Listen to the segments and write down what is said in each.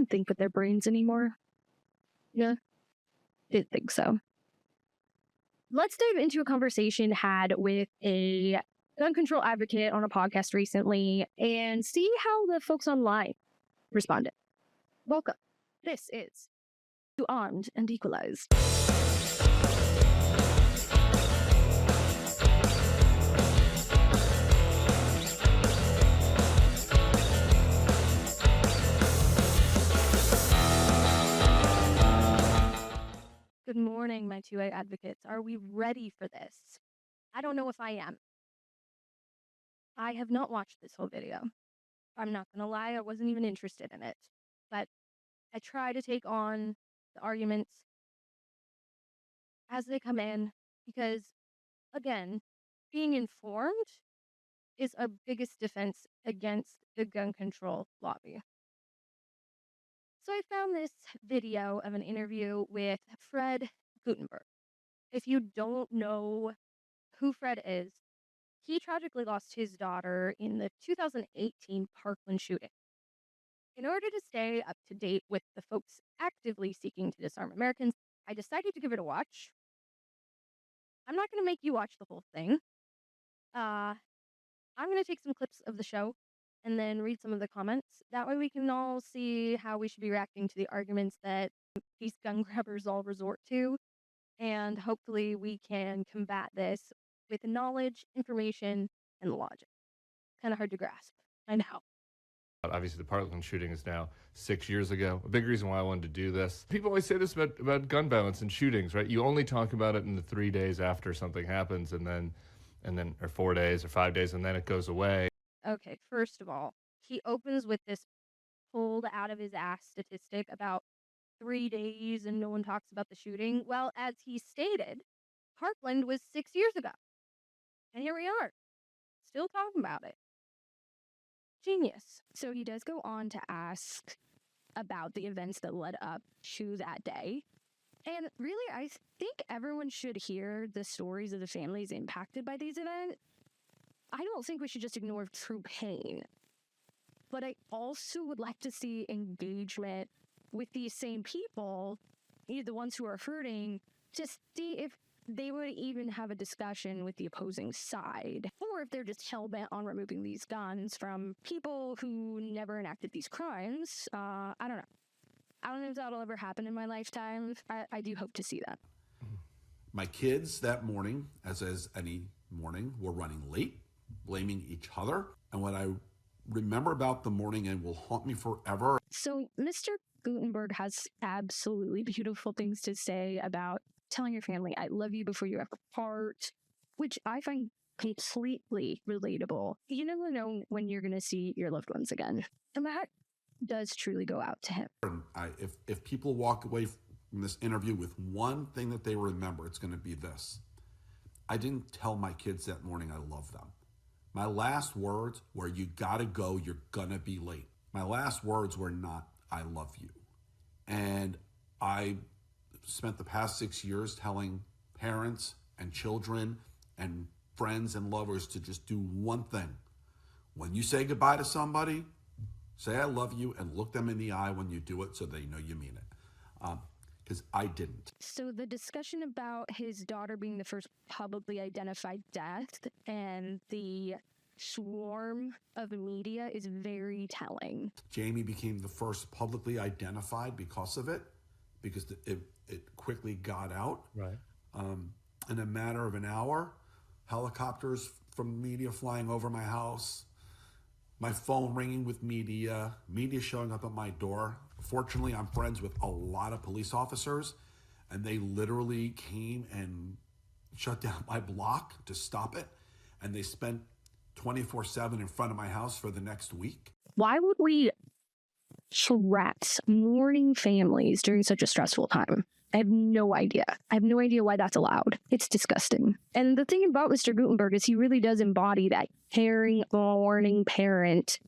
don't think with their brains anymore. Yeah, didn't think so. Let's dive into a conversation had with a gun control advocate on a podcast recently and see how the folks online responded. Welcome. This is Armed and Equalized. Good morning, my 2A advocates. Are we ready for this? I don't know if I am. I have not watched this whole video. I'm not going to lie, I wasn't even interested in it. But I try to take on the arguments as they come in because, again, being informed is our biggest defense against the gun control lobby. So I found this video of an interview with Fred Gutenberg. If you don't know who Fred is, he tragically lost his daughter in the 2018 Parkland shooting. In order to stay up to date with the folks actively seeking to disarm Americans, I decided to give it a watch. I'm not going to make you watch the whole thing. I'm going to take some clips of the show and then read some of the comments. That way we can all see how we should be reacting to the arguments that these gun grabbers all resort to. And hopefully we can combat this with knowledge, information, and logic. Kind of hard to grasp, I know. Obviously, the Parkland shooting is now 6 years ago. A big reason why I wanted to do this. People always say this about gun violence and shootings, right? You only talk about it in the 3 days after something happens, and then, or 4 days or 5 days, and then it goes away. Okay, first of all, he opens with this pulled out of his ass statistic about 3 days and no one talks about the shooting. Well, as he stated, Parkland was 6 years ago. And here we are, still talking about it. Genius. So he does go on to ask about the events that led up to that day. And really, I think everyone should hear the stories of the families impacted by these events. I don't think we should just ignore true pain. But I also would like to see engagement with these same people, the ones who are hurting, to see if they would even have a discussion with the opposing side, or if they're just hell-bent on removing these guns from people who never enacted these crimes. I don't know. I don't know if that'll ever happen in my lifetime. I do hope to see that. My kids that morning, as any morning, were running late, blaming each other. And what I remember about the morning and will haunt me forever. So Mr. Gutenberg has absolutely beautiful things to say about telling your family, I love you before you ever part, which I find completely relatable. You never know when you're going to see your loved ones again. And that does truly go out to him. If people walk away from this interview with one thing that they remember, it's going to be this. I didn't tell my kids that morning I love them. My last words were, you gotta go, you're gonna be late. My last words were not, I love you. And I spent the past 6 years telling parents and children and friends and lovers to just do one thing. When you say goodbye to somebody, say I love you and look them in the eye when you do it so they know you mean it. Because I didn't. So the discussion about his daughter being the first publicly identified death and the swarm of media is very telling. Jamie became the first publicly identified because of it, because it quickly got out. Right. In a matter of an hour, helicopters from media flying over my house, my phone ringing with media showing up at my door. Fortunately, I'm friends with a lot of police officers, and they literally came and shut down my block to stop it. And they spent 24/7 in front of my house for the next week. Why would we harass mourning families during such a stressful time? I have no idea. I have no idea why that's allowed. It's disgusting. And the thing about Mr. Gutenberg is he really does embody that caring, mourning parent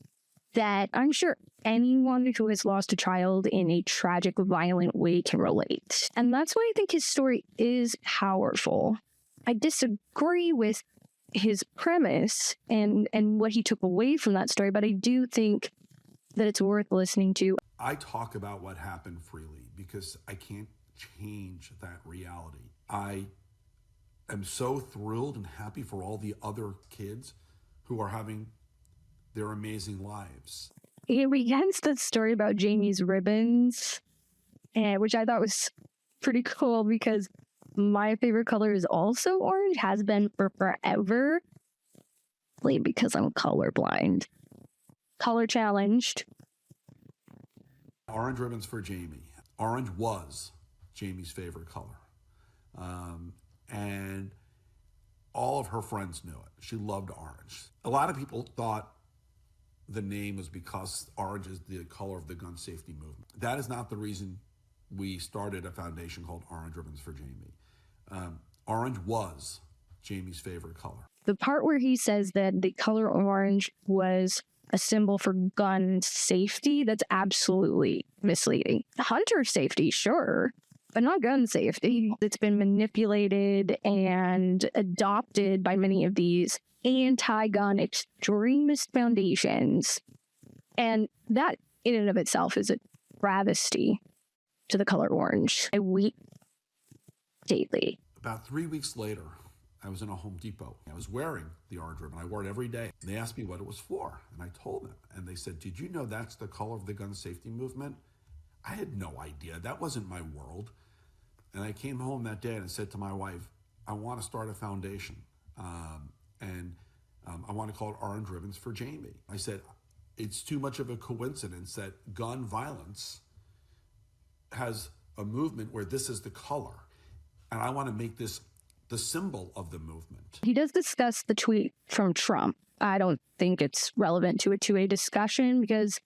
that I'm sure anyone who has lost a child in a tragic, violent way can relate. And that's why I think his story is powerful. I disagree with his premise and what he took away from that story, but I do think that it's worth listening to. I talk about what happened freely because I can't change that reality. I am so thrilled and happy for all the other kids who are having their amazing lives. He begins the story about Jamie's ribbons, which I thought was pretty cool because my favorite color is also orange, has been for forever, because I'm colorblind. Color challenged. Orange ribbons for Jamie. Orange was Jamie's favorite color. And all of her friends knew it. She loved orange. A lot of people thought the name was because orange is the color of the gun safety movement. That is not the reason we started a foundation called Orange Ribbons for Jamie. Orange was Jamie's favorite color. The part where he says that the color orange was a symbol for gun safety, that's absolutely misleading. Hunter safety, sure, but not gun safety. It's been manipulated and adopted by many of these anti-gun extremist foundations. And that in and of itself is a travesty to the color orange. I weep daily. About 3 weeks later, I was in a Home Depot. I was wearing the orange ribbon. I wore it every day. They asked me what it was for, and I told them. And they said, "Did you know that's the color of the gun safety movement?" I had no idea. That wasn't my world. And I came home that day and I said to my wife, I want to start a foundation. I want to call it Orange Ribbons for Jamie. I said, it's too much of a coincidence that gun violence has a movement where this is the color. And I want to make this the symbol of the movement. He does discuss the tweet from Trump. I don't think it's relevant to a 2A discussion because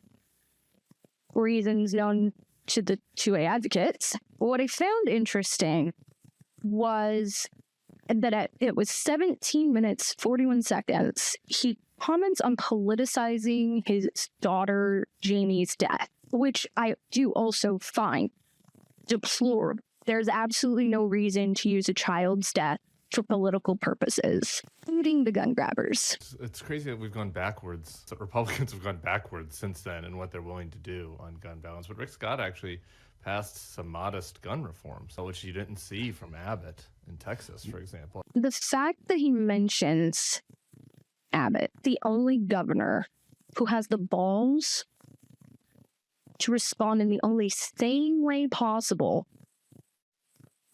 reasons known to the 2A advocates. What I found interesting was that it was 17 minutes, 41 seconds. He comments on politicizing his daughter Jamie's death, which I do also find deplorable. There's absolutely no reason to use a child's death for political purposes, including the gun grabbers. It's crazy that we've gone backwards. That Republicans have gone backwards since then in what they're willing to do on gun violence. But Rick Scott actually passed some modest gun reforms, which you didn't see from Abbott in Texas, for example. The fact that he mentions Abbott, the only governor who has the balls to respond in the only sane way possible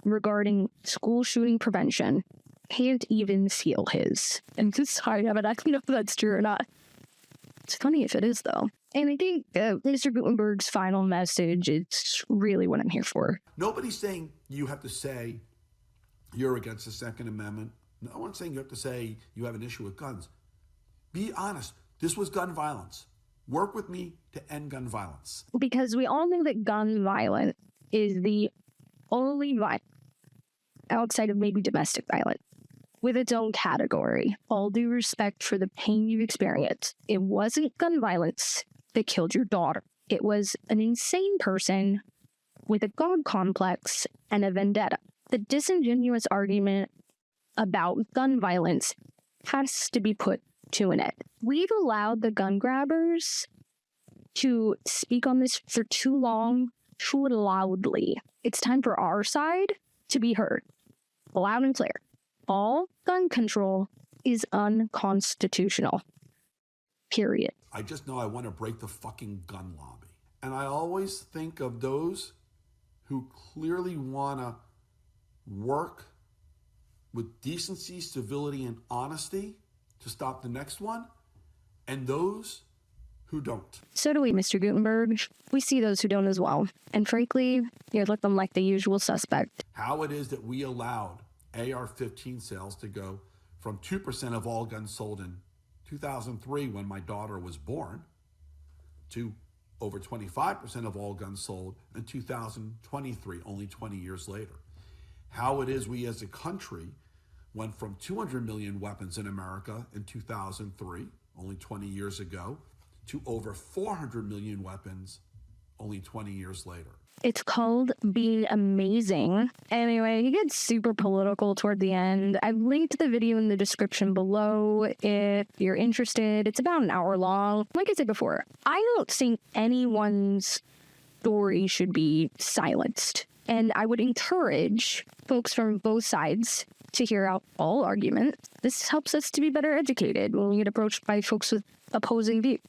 regarding school shooting prevention, can't even feel his. And sorry, Evan, I don't know if that's true or not. It's funny if it is, though. And I think Mr. Gutenberg's final message is really what I'm here for. Nobody's saying you have to say you're against the Second Amendment. No one's saying you have to say you have an issue with guns. Be honest. This was gun violence. Work with me to end gun violence. Because we all know that gun violence is the only violence outside of maybe domestic violence with its own category. All due respect for the pain you've experienced. It wasn't gun violence that killed your daughter. It was an insane person with a God complex and a vendetta. The disingenuous argument about gun violence has to be put to an end. We've allowed the gun grabbers to speak on this for too long, too loudly. It's time for our side to be heard, loud and clear. All gun control is unconstitutional. Period. I just know I want to break the fucking gun lobby. And I always think of those who clearly want to work with decency, civility, and honesty to stop the next one, and those who don't. So do we, Mr. Gutenberg. We see those who don't as well. And frankly, you look them like the usual suspect. How it is that we allowed AR-15 sales to go from 2% of all guns sold in 2003 when my daughter was born to over 25% of all guns sold in 2023, only 20 years later. How it is we as a country went from 200 million weapons in America in 2003, only 20 years ago, to over 400 million weapons only 20 years later. It's called being amazing. Anyway, he gets super political toward the end. I've linked the video in the description below if you're interested. It's about an hour long. Like I said before, I don't think anyone's story should be silenced. And I would encourage folks from both sides to hear out all arguments. This helps us to be better educated when we get approached by folks with opposing views.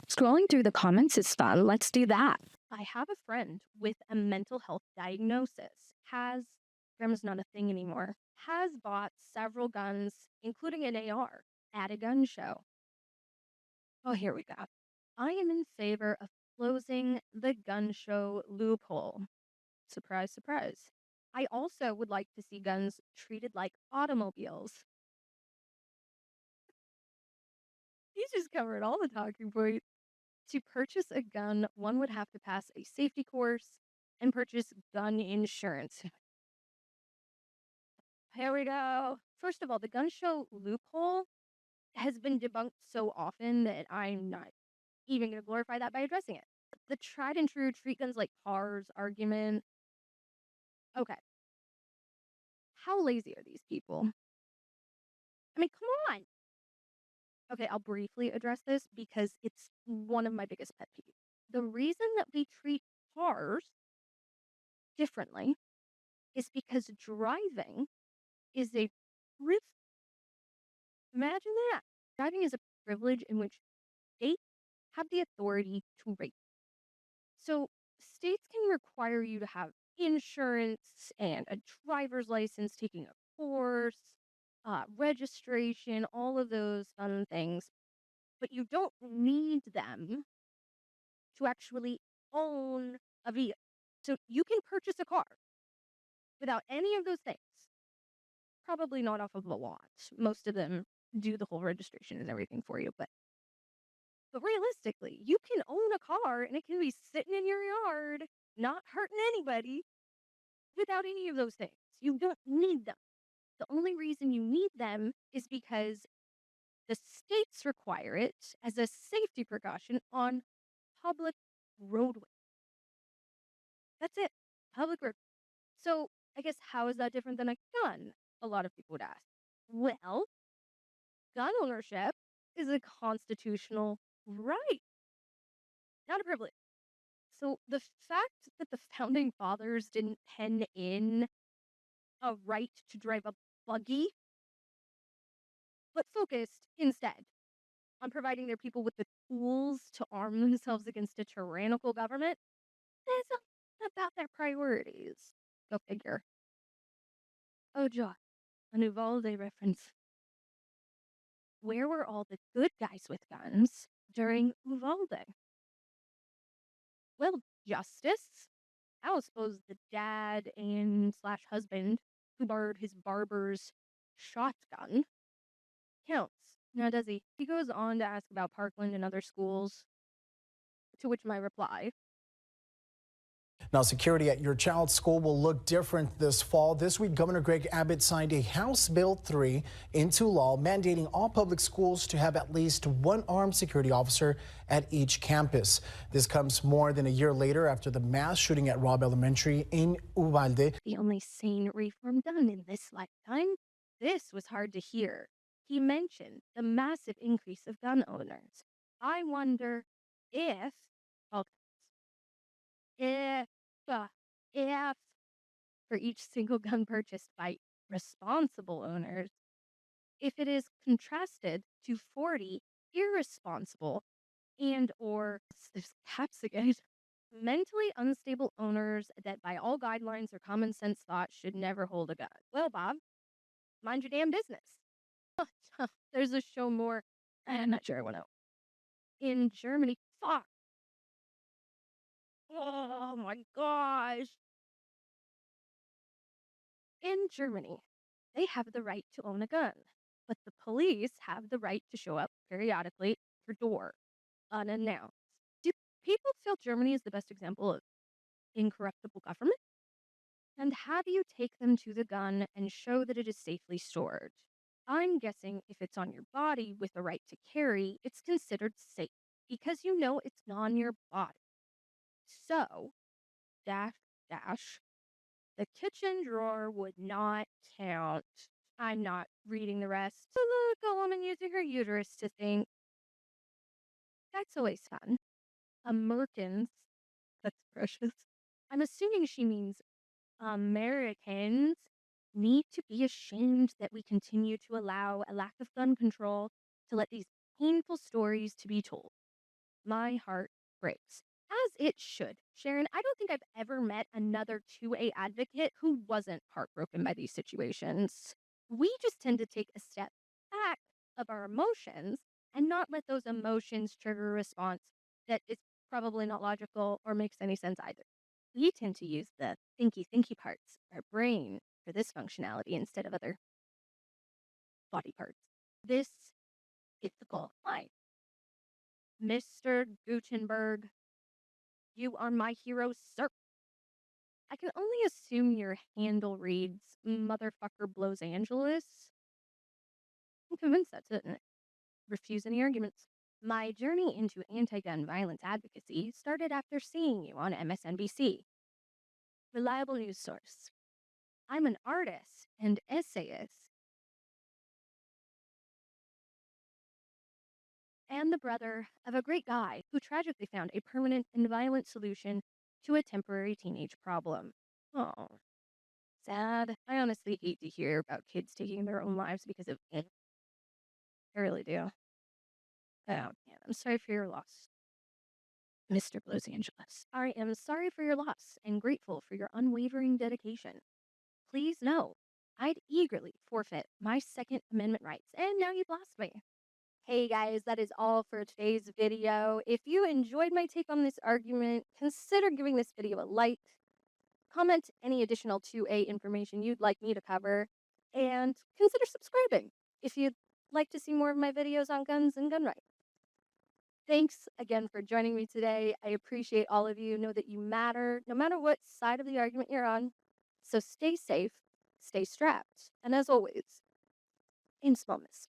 Scrolling through the comments is fun. Let's do that. I have a friend with a mental health diagnosis, grandma's not a thing anymore, has bought several guns, including an AR, at a gun show. Oh, here we go. I am in favor of closing the gun show loophole. Surprise, surprise. I also would like to see guns treated like automobiles. You just covered all the talking points. To purchase a gun, one would have to pass a safety course and purchase gun insurance. Here we go. First of all, the gun show loophole has been debunked so often that I'm not even going to glorify that by addressing it. The tried and true treat guns like cars argument. Okay. How lazy are these people? I mean, come on. Okay, I'll briefly address this because it's one of my biggest pet peeves. The reason that we treat cars differently is because driving is a privilege. Imagine that. Driving is a privilege in which states have the authority to rate. So states can require you to have insurance and a driver's license, taking a course, registration, all of those fun things. But you don't need them to actually own a vehicle. So you can purchase a car without any of those things. Probably not off of a lot. Most of them do the whole registration and everything for you, but realistically, you can own a car and it can be sitting in your yard, not hurting anybody, without any of those things. You don't need them. The only reason you need them is because the states require it as a safety precaution on public roadways. That's it. Public road. So I guess how is that different than a gun? A lot of people would ask. Well, gun ownership is a constitutional right, not a privilege. So the fact that the founding fathers didn't pen in a right to drive a buggy, but focused instead on providing their people with the tools to arm themselves against a tyrannical government, is about their priorities. Go figure. Oh, Josh, a Uvalde reference. Where were all the good guys with guns during Uvalde? Well, justice. I don't suppose the dad and slash husband who borrowed his barber's shotgun counts. Now, does he? He goes on to ask about Parkland and other schools, to which my reply. Now, security at your child's school will look different this fall. This week, Governor Greg Abbott signed a House Bill 3 into law mandating all public schools to have at least one armed security officer at each campus. This comes more than a year later after the mass shooting at Robb Elementary in Uvalde. The only sane reform done in this lifetime? This was hard to hear. He mentioned the massive increase of gun owners. I wonder if, if, if for each single gun purchased by responsible owners, if it is contrasted to 40 irresponsible and or there's caps again, mentally unstable owners that by all guidelines or common sense thought should never hold a gun. Well, Bob, mind your damn business. There's a show more. I'm not sure I want to. In Germany, fuck. Oh my gosh. In Germany, they have the right to own a gun, but the police have the right to show up periodically at your door, unannounced. Do people feel Germany is the best example of incorruptible government? And how do you take them to the gun and show that it is safely stored? I'm guessing if it's on your body with the right to carry, it's considered safe because you know it's not on your body. So, dash, dash, the kitchen drawer would not count. I'm not reading the rest. Look, a woman using her uterus to think. That's always fun. Americans. That's precious. I'm assuming she means Americans need to be ashamed that we continue to allow a lack of gun control to let these painful stories to be told. My heart breaks. As it should. Sharon, I don't think I've ever met another 2A advocate who wasn't heartbroken by these situations. We just tend to take a step back of our emotions and not let those emotions trigger a response that is probably not logical or makes any sense either. We tend to use the thinky parts of our brain for this functionality instead of other body parts. This is the goal line. Mr. Gutenberg, you are my hero, sir. I can only assume your handle reads Motherfucker Blows Angeles. I'm convinced that's it. And refuse any arguments. My journey into anti gun violence advocacy started after seeing you on MSNBC. Reliable news source. I'm an artist and essayist, and the brother of a great guy who tragically found a permanent and violent solution to a temporary teenage problem. Oh, sad. I honestly hate to hear about kids taking their own lives because of it. I really do. Oh, man, I'm sorry for your loss, Mr. Los Angeles. I am sorry for your loss and grateful for your unwavering dedication. Please know, I'd eagerly forfeit my Second Amendment rights, and now you've lost me. Hey guys, that is all for today's video. If you enjoyed my take on this argument, consider giving this video a like, comment any additional 2A information you'd like me to cover, and consider subscribing if you'd like to see more of my videos on guns and gun rights. Thanks again for joining me today. I appreciate all of you. Know that you matter, no matter what side of the argument you're on. So stay safe, stay strapped, and as always, in smallness.